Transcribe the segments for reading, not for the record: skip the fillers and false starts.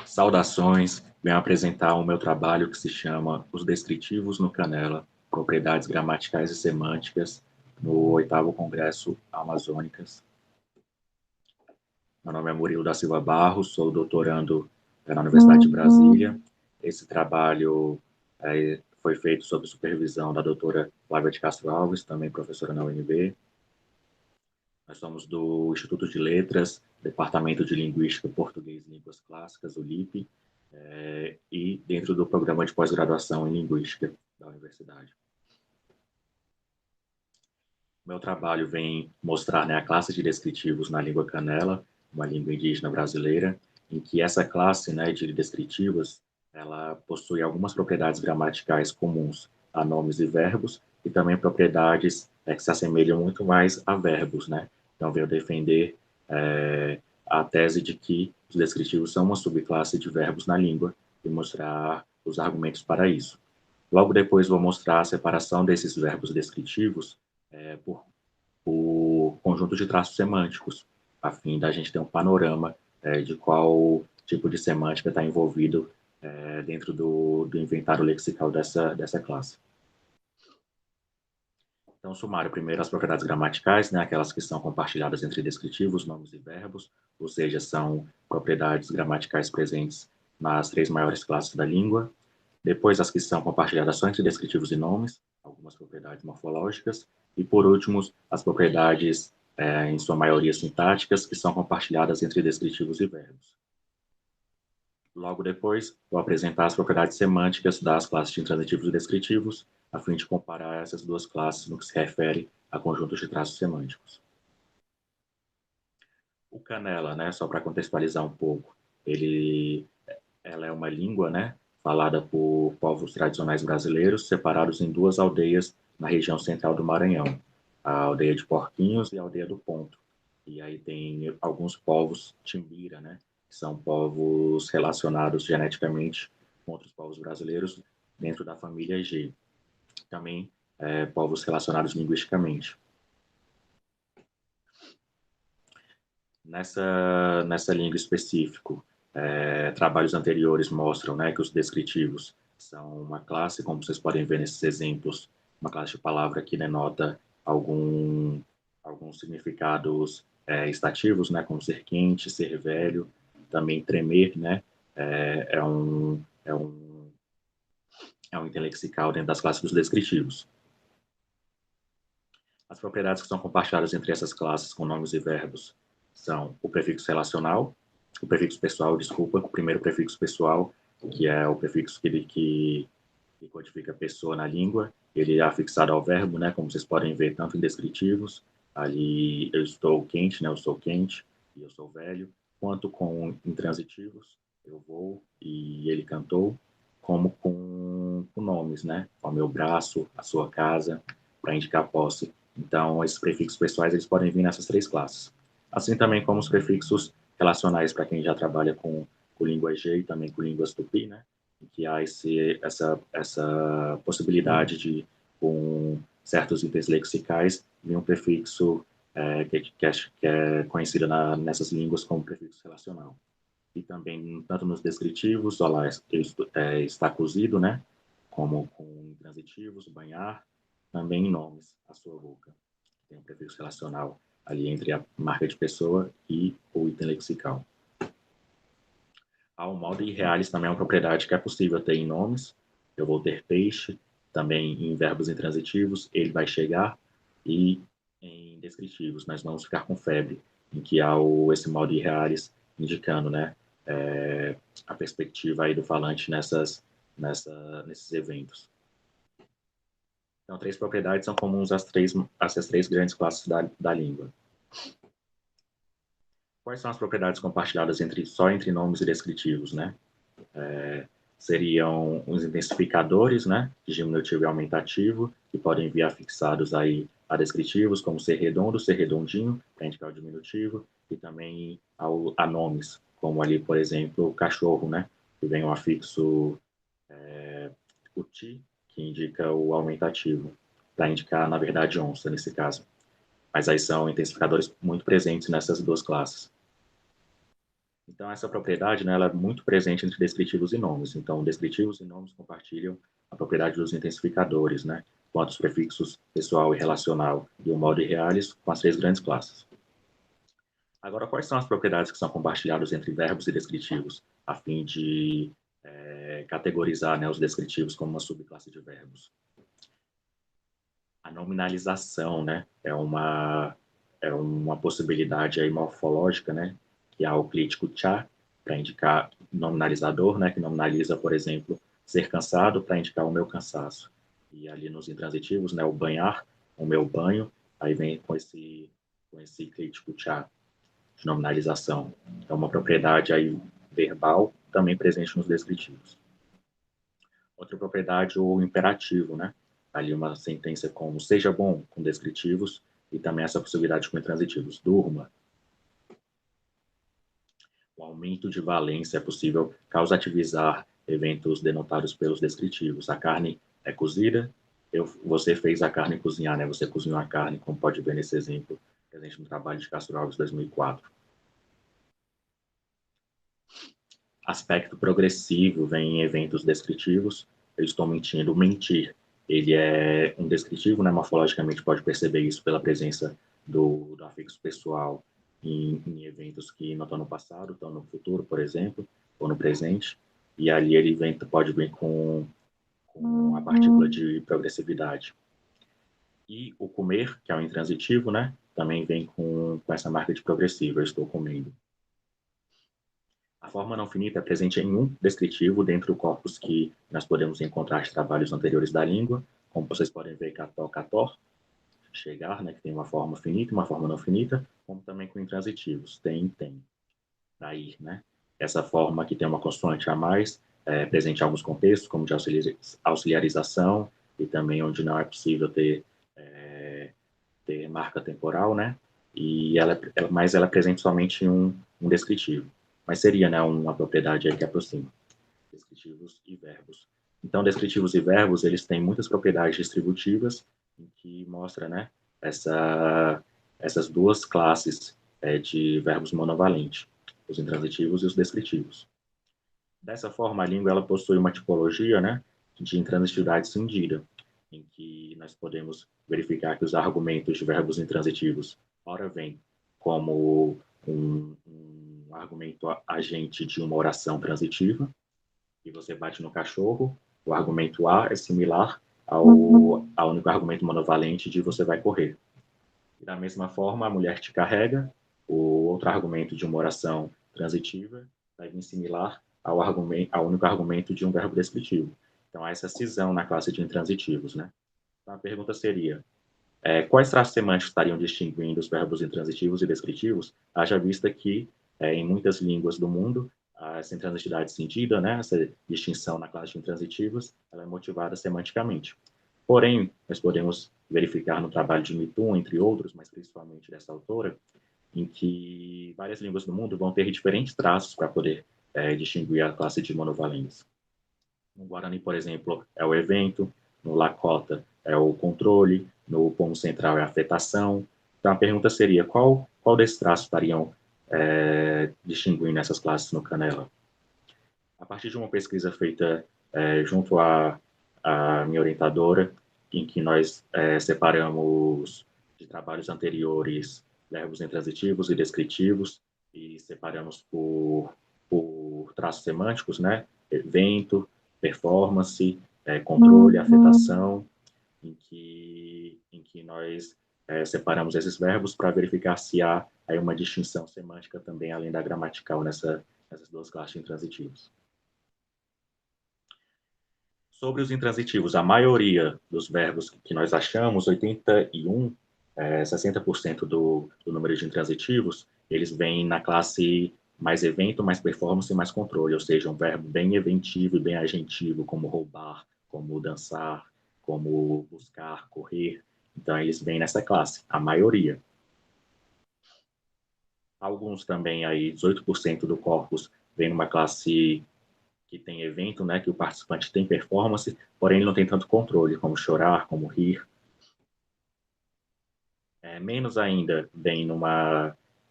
Saudações, venho apresentar o meu trabalho que se chama Os Descritivos no Canela, Propriedades Gramaticais e Semânticas, no 8º Congresso Amazônicas. Meu nome é Murilo da Silva Barros, sou doutorando na Universidade de Brasília. Esse trabalho foi feito sob supervisão da doutora Flávia de Castro Alves, também professora na UNB. Nós somos do Instituto de Letras, Departamento de Linguística, Português e Línguas Clássicas, o LIP, e dentro do programa de pós-graduação em Linguística da Universidade. Meu trabalho vem mostrar a classe de descritivos na língua canela, uma língua indígena brasileira, em que essa classe de descritivos ela possui algumas propriedades gramaticais comuns a nomes e verbos, e também propriedades que se assemelham muito mais a verbos, Então, venho defender a tese de que os descritivos são uma subclasse de verbos na língua e mostrar os argumentos para isso. Logo depois, vou mostrar a separação desses verbos descritivos por conjunto de traços semânticos, a fim da gente ter um panorama de qual tipo de semântica está envolvido dentro do inventário lexical dessa classe. Então, sumário, primeiro as propriedades gramaticais, aquelas que são compartilhadas entre descritivos, nomes e verbos, ou seja, são propriedades gramaticais presentes nas 3 maiores classes da língua. Depois, as que são compartilhadas só entre descritivos e nomes, algumas propriedades morfológicas. E, por último, as propriedades, em sua maioria sintáticas, que são compartilhadas entre descritivos e verbos. Logo depois, vou apresentar as propriedades semânticas das classes de intransitivos e descritivos, a fim de comparar essas duas classes no que se refere a conjuntos de traços semânticos. O canela, só para contextualizar um pouco, ela é uma língua, falada por povos tradicionais brasileiros, separados em 2 aldeias na região central do Maranhão, a aldeia de Porquinhos e a aldeia do Ponto. E aí tem alguns povos Timbira, que são povos relacionados geneticamente com outros povos brasileiros dentro da família G. Também povos relacionados linguisticamente. Nessa língua específica, trabalhos anteriores mostram que os descritivos são uma classe, como vocês podem ver nesses exemplos, uma classe de palavra que denota alguns significados estativos, como ser quente, ser velho, também tremer, é um item lexical dentro das classes dos descritivos. As propriedades que são compartilhadas entre essas classes com nomes e verbos são o prefixo relacional, o prefixo pessoal, o primeiro prefixo pessoal, que é o prefixo que codifica pessoa na língua, ele é afixado ao verbo, como vocês podem ver, tanto em descritivos, ali eu estou quente, eu sou quente, e eu sou velho, quanto com intransitivos, eu vou e ele cantou, como com nomes, o meu braço, a sua casa, para indicar posse. Então, esses prefixos pessoais, eles podem vir nessas 3 classes. Assim também como os prefixos relacionais, para quem já trabalha com língua G e também com línguas tupi, que há essa possibilidade de, com certos itens lexicais, vir um prefixo que é conhecido nessas línguas como prefixo relacional. E também, tanto nos descritivos, olha lá, está cozido, como com intransitivos, banhar, também em nomes, a sua boca. Tem um prefixo relacional ali entre a marca de pessoa e o item lexical. O modo irrealis também é uma propriedade que é possível ter em nomes. Eu vou ter peixe, também em verbos intransitivos, ele vai chegar, e em descritivos nós vamos ficar com febre, em que há esse modo irrealis indicando a perspectiva aí do falante nesses eventos. Então, 3 propriedades são comuns às 3 grandes classes da língua. Quais são as propriedades compartilhadas só entre nomes e descritivos, seriam os intensificadores, de diminutivo e aumentativo, que podem vir afixados aí a descritivos, como ser redondo, ser redondinho, para indicar o diminutivo, e também a nomes, como ali, por exemplo, o cachorro, que vem um afixo o ti, que indica o aumentativo, para indicar, na verdade, onça, nesse caso. Mas aí são intensificadores muito presentes nessas 2 classes. Então, essa propriedade, né, ela é muito presente entre descritivos e nomes. Então, descritivos e nomes compartilham a propriedade dos intensificadores, né, quanto os prefixos pessoal e relacional e o modo e realis com as três grandes classes. Agora, quais são as propriedades que são compartilhadas entre verbos e descritivos, a fim de categorizar, né, os descritivos como uma subclasse de verbos? A nominalização, né, é uma possibilidade aí morfológica, né, que é o clítico cha, para indicar nominalizador, né, que nominaliza, por exemplo, ser cansado para indicar o meu cansaço. E ali nos intransitivos, né, o banhar, o meu banho, aí vem com esse clítico cha de nominalização. É uma propriedade aí verbal também presente nos descritivos. Outra propriedade, o imperativo, né? Ali uma sentença como seja bom, com descritivos, e também essa possibilidade com intransitivos. Durma. O aumento de valência é possível causativizar eventos denotados pelos descritivos. A carne é cozida, você fez a carne cozinhar, né? Você cozinhou a carne, como pode ver nesse exemplo presente no trabalho de Castro Alves, 2004. Aspecto progressivo vem em eventos descritivos. Eu estou mentindo. Mentir, ele é um descritivo, né? Morfologicamente pode perceber isso pela presença do afixo pessoal em eventos que não estão no passado, estão no futuro, por exemplo, ou no presente. E ali ele pode vir com a partícula de progressividade. E o comer, que é o intransitivo, né? Também vem com essa marca de progressivo. Eu estou comendo. A forma não finita é presente em um descritivo dentro do corpus que nós podemos encontrar de trabalhos anteriores da língua, como vocês podem ver, cator, cator, chegar, né, que tem uma forma finita e uma forma não finita, como também com intransitivos, tem, da ir, né? Essa forma que tem uma consoante a mais, presente em alguns contextos, como de auxiliarização, e também onde não é possível ter marca temporal, né? Mas ela é presente somente em um descritivo. Mas seria, né, uma propriedade aí que aproxima descritivos e verbos. Então, descritivos e verbos, eles têm muitas propriedades distributivas que mostra, né, essas duas classes de verbos monovalentes, os intransitivos e os descritivos. Dessa forma, a língua ela possui uma tipologia, né, de intransitividade cindida, em que nós podemos verificar que os argumentos de verbos intransitivos, ora vêm como um argumento agente de uma oração transitiva, e você bate no cachorro, o argumento A é similar ao único argumento monovalente de você vai correr. E da mesma forma, a mulher te carrega, o outro argumento de uma oração transitiva vai vir similar ao único argumento de um verbo descritivo. Então, há essa cisão na classe de intransitivos, né? Então, a pergunta seria, quais traços semânticos estariam distinguindo os verbos intransitivos e descritivos, haja vista que, em muitas línguas do mundo, essa intransitividade sentida, né, essa distinção na classe de intransitivos, ela é motivada semanticamente. Porém, nós podemos verificar no trabalho de Mitum, entre outros, mas principalmente dessa autora, em que várias línguas do mundo vão ter diferentes traços para poder distinguir a classe de monovalentes. No Guarani, por exemplo, é o evento, no Lakota é o controle, no Pomo Central é a afetação. Então, a pergunta seria, qual desses traços estariam distinguindo essas classes no Canela? A partir de uma pesquisa feita junto à minha orientadora, em que nós separamos de trabalhos anteriores verbos intransitivos e descritivos, e separamos por traços semânticos, né? Evento, performance, controle, afetação, em que nós separamos esses verbos para verificar se há aí uma distinção semântica também, além da gramatical, nessas duas classes de intransitivos. Sobre os intransitivos, a maioria dos verbos que nós achamos, 60% do número de intransitivos, eles vêm na classe mais evento, mais performance e mais controle, ou seja, um verbo bem eventivo e bem agentivo, como roubar, como dançar, como buscar, correr. Então, eles vêm nessa classe, a maioria. Alguns também, aí, 18% do corpus, vem numa classe que tem evento, né, que o participante tem performance, porém ele não tem tanto controle, como chorar, como rir. Menos ainda vem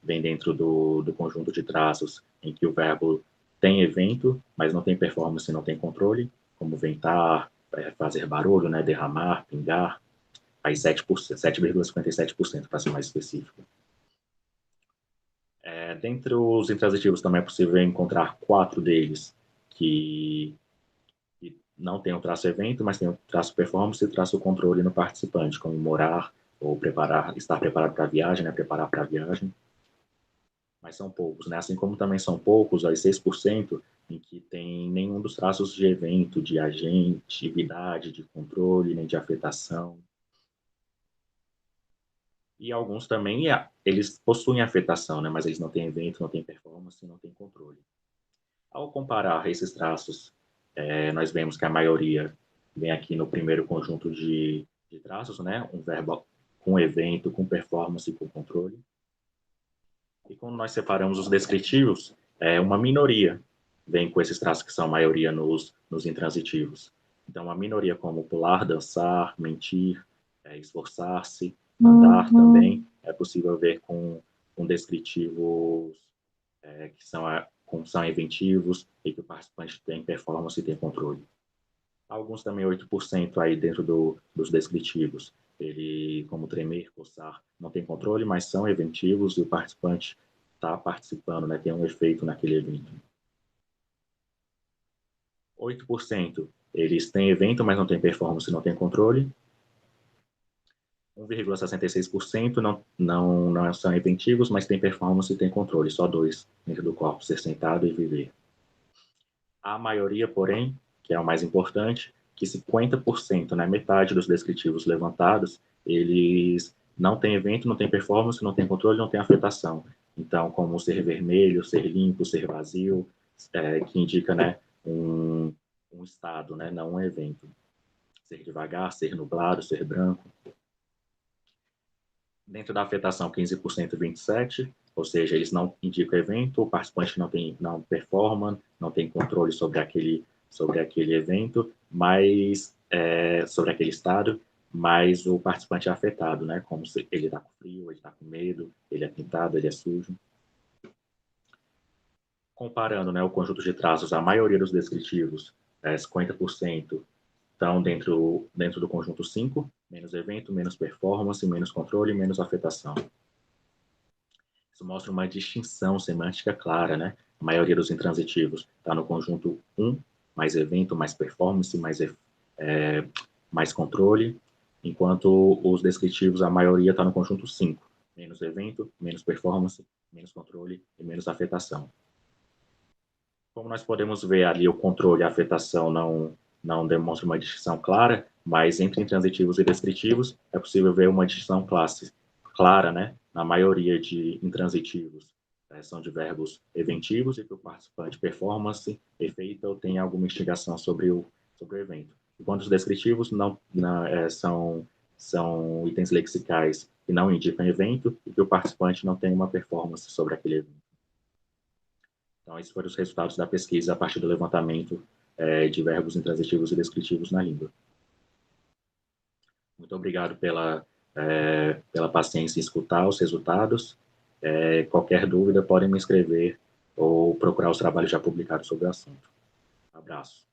vem dentro do conjunto de traços em que o verbo tem evento, mas não tem performance, não tem controle, como ventar, fazer barulho, né, derramar, pingar, aí 7,57% para ser mais específico. Dentre os intransitivos também é possível encontrar 4 deles que não tem o traço evento, mas tem o traço performance e o traço controle no participante, como morar ou preparar, estar preparado para a viagem, né, preparar para a viagem. Mas são poucos, né? Assim como também são poucos, os 6% em que tem nenhum dos traços de evento, de agentividade, de controle, nem de afetação. E alguns também, eles possuem afetação, né? Mas eles não têm evento, não têm performance, não têm controle. Ao comparar esses traços, nós vemos que a maioria vem aqui no primeiro conjunto de traços, né? Um verbo com evento, com performance e com controle. E quando nós separamos os descritivos, uma minoria vem com esses traços que são maioria nos intransitivos. Então, a minoria como pular, dançar, mentir, esforçar-se, andar também, é possível ver com descritivos que são eventivos e que o participante tem performance e tem controle. Alguns também 8% aí dentro dos descritivos. Ele, como tremer, coçar, não tem controle, mas são eventivos e o participante está participando, né, tem um efeito naquele evento. 8% eles têm evento, mas não têm performance, não têm controle. 1,66% não são eventivos, mas têm performance e têm controle. Só 2 dentro do corpo, ser sentado e viver. A maioria, porém, que é o mais importante, que 50%, né, metade dos descritivos levantados, eles não têm evento, não têm performance, não têm controle, não têm afetação. Então, como ser vermelho, ser limpo, ser vazio, que indica, né, um estado, né, não um evento. Ser devagar, ser nublado, ser branco. Dentro da afetação, 15%, 27%, ou seja, eles não indicam evento, o participante não performa, não tem controle sobre aquele evento, mas sobre aquele estado, mas o participante é afetado, né? Como se ele está com frio, ele está com medo, ele é pintado, ele é sujo. Comparando, né, o conjunto de traços, a maioria dos descritivos, 50%, estão dentro do conjunto 5, menos evento, menos performance, menos controle, menos afetação. Isso mostra uma distinção semântica clara, né? A maioria dos intransitivos está no conjunto 1, mais evento, mais performance, mais controle, enquanto os descritivos, a maioria está no conjunto 5, menos evento, menos performance, menos controle e menos afetação. Como nós podemos ver ali, o controle e a afetação não demonstram uma distinção clara, mas entre intransitivos e descritivos é possível ver uma distinção clara, né? Na maioria de intransitivos, são de verbos eventivos e que o participante performance, efeita ou tem alguma instigação sobre o evento. Enquanto os descritivos são itens lexicais que não indicam evento e que o participante não tem uma performance sobre aquele evento. Então, esses foram os resultados da pesquisa a partir do levantamento de verbos intransitivos e descritivos na língua. Muito obrigado pela paciência em escutar os resultados. Qualquer dúvida, podem me escrever ou procurar os trabalhos já publicados sobre o assunto. Um abraço.